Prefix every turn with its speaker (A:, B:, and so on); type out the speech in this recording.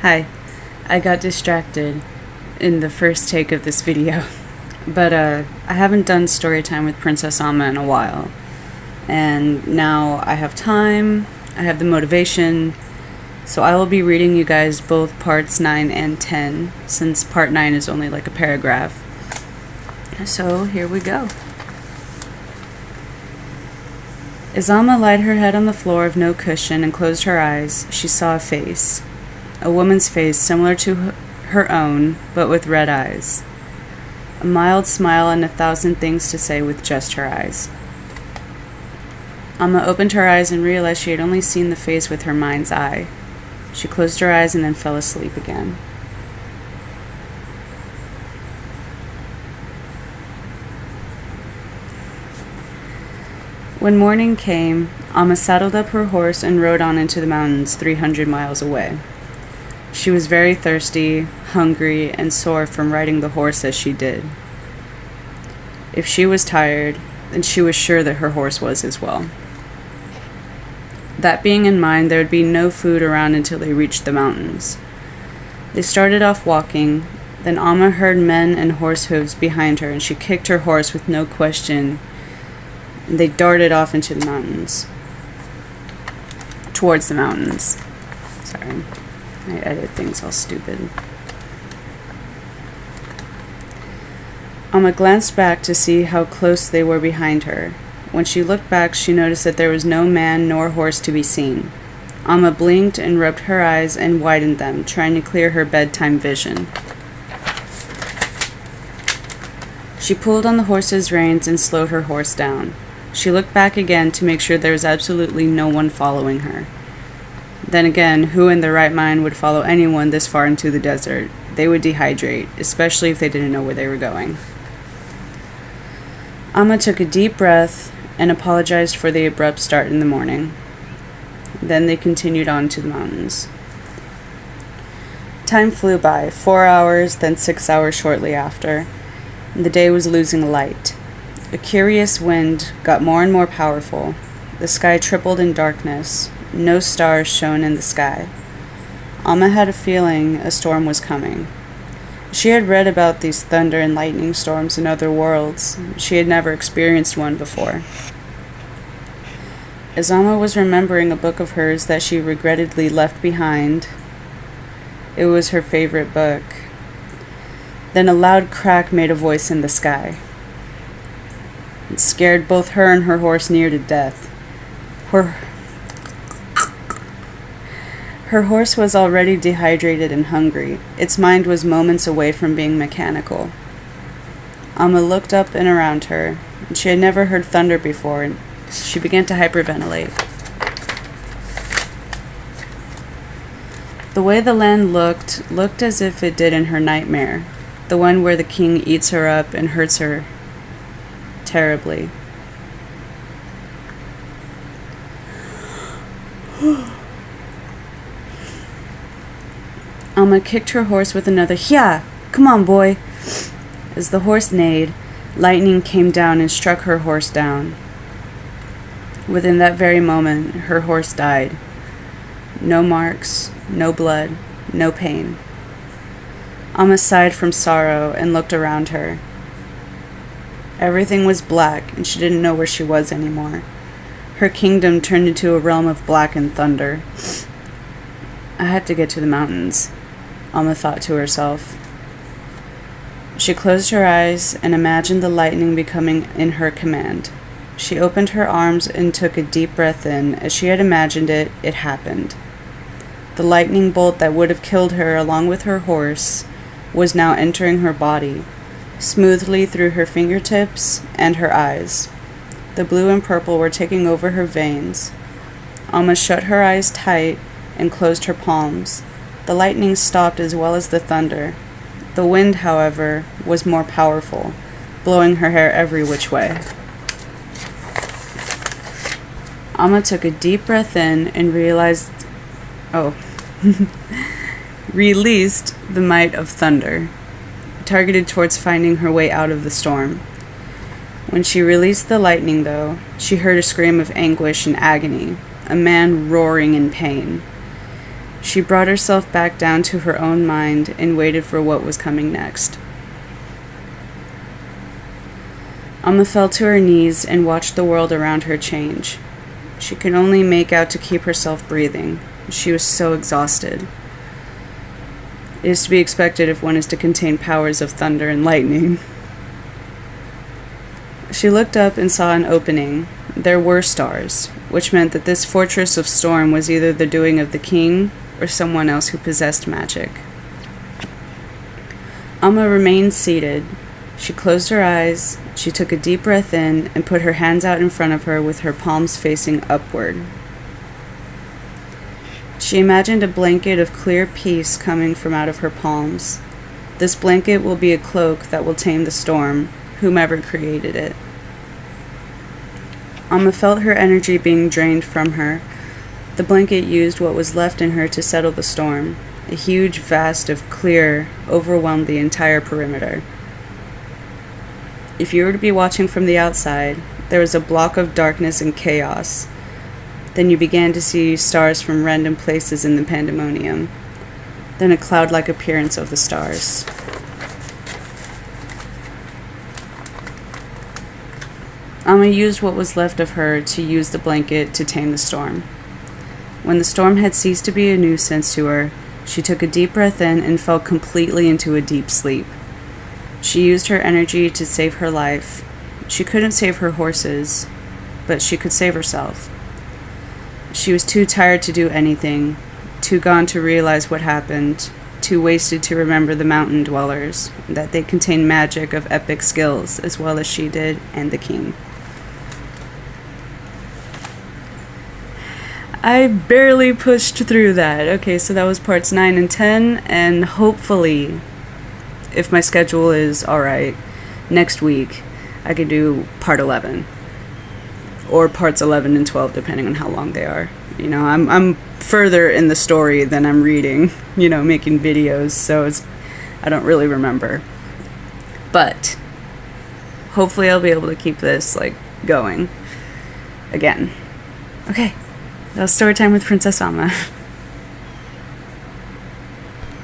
A: Hi, I got distracted in the first take of this video, but I haven't done story time with Princess Amma in a while, and now I have time, I have the motivation, so I will be reading you guys both parts 9 and 10, since part 9 is only like a paragraph. So here we go. As Amma laid her head on the floor of no cushion and closed her eyes, she saw a face. A woman's face similar to her own, but with red eyes. A mild smile and 1,000 things to say with just her eyes. Amma opened her eyes and realized she had only seen the face with her mind's eye. She closed her eyes and then fell asleep again. When morning came, Amma saddled up her horse and rode on into the mountains 300 miles away. She was very thirsty, hungry, and sore from riding the horse as she did. If she was tired, then she was sure that her horse was as well. That being in mind, there would be no food around until they reached the mountains. They started off walking, then Amma heard men and horse hooves behind her, and she kicked her horse with no question, and they darted off into the mountains. Towards the mountains. Sorry. I edit things all stupid. Amma glanced back to see how close they were behind her. When she looked back, she noticed that there was no man nor horse to be seen. Amma blinked and rubbed her eyes and widened them, trying to clear her bedtime vision. She pulled on the horse's reins and slowed her horse down. She looked back again to make sure there was absolutely no one following her. Then again, who in their right mind would follow anyone this far into the desert? They would dehydrate, especially if they didn't know where they were going. Amma took a deep breath and apologized for the abrupt start in the morning. Then they continued on to the mountains. Time flew by, 4 hours, then 6 hours shortly after. The day was losing light. A curious wind got more and more powerful. The sky tripled in darkness. No stars shone in the sky. Amma had a feeling a storm was coming. She had read about these thunder and lightning storms in other worlds. She had never experienced one before. As Amma was remembering a book of hers that she regrettably left behind, it was her favorite book. Then a loud crack made a voice in the sky. It scared both her and her horse near to death. Her horse was already dehydrated and hungry. Its mind was moments away from being mechanical. Amma looked up and around her, and she had never heard thunder before, and she began to hyperventilate. The way the land looked as if it did in her nightmare, the one where the king eats her up and hurts her terribly. Amma kicked her horse with another "Hya! Come on, boy!" As the horse neighed, lightning came down and struck her horse down. Within that very moment, her horse died. No marks, no blood, no pain. Amma sighed from sorrow and looked around her. Everything was black, and she didn't know where she was anymore. Her kingdom turned into a realm of black and thunder. I had to get to the mountains, Amma thought to herself. She closed her eyes and imagined the lightning becoming in her command. She opened her arms and took a deep breath in. As she had imagined it, it happened. The lightning bolt that would have killed her along with her horse was now entering her body, smoothly through her fingertips and her eyes. The blue and purple were taking over her veins. Amma shut her eyes tight and closed her palms. The lightning stopped as well as the thunder. The wind, however, was more powerful, blowing her hair every which way. Amma took a deep breath in and released the might of thunder, targeted towards finding her way out of the storm. When she released the lightning, though, she heard a scream of anguish and agony, a man roaring in pain. She She brought herself back down to her own mind and waited for what was coming next. Alma fell to her knees and watched the world around her change. She could only make out to keep herself breathing. She was so exhausted. It is to be expected if one is to contain powers of thunder and lightning. She looked up and saw an opening. There were stars, which meant that this fortress of storm was either the doing of the king or someone else who possessed magic. Alma remained seated. She closed her eyes, she took a deep breath in, and put her hands out in front of her with her palms facing upward. She imagined a blanket of clear peace coming from out of her palms. This blanket will be a cloak that will tame the storm, whomever created it. Alma felt her energy being drained from her. The blanket used what was left in her to settle the storm. A huge vast of clear overwhelmed the entire perimeter. If you were to be watching from the outside, there was a block of darkness and chaos. Then you began to see stars from random places in the pandemonium. Then a cloud-like appearance of the stars. Alma used what was left of her to use the blanket to tame the storm. When the storm had ceased to be a nuisance to her, she took a deep breath in and fell completely into a deep sleep. She used her energy to save her life. She couldn't save her horses, but she could save herself. She was too tired to do anything, too gone to realize what happened, too wasted to remember the mountain dwellers, that they contained magic of epic skills as well as she did and the king. I barely pushed through that. Okay, so that was parts 9 and 10, and hopefully, if my schedule is alright, next week I could do part 11. Or parts 11 and 12, depending on how long they are. You know, I'm further in the story than I'm reading, you know, making videos, so I don't really remember. But hopefully I'll be able to keep this, going again. Okay, that was story time with Princess Alma.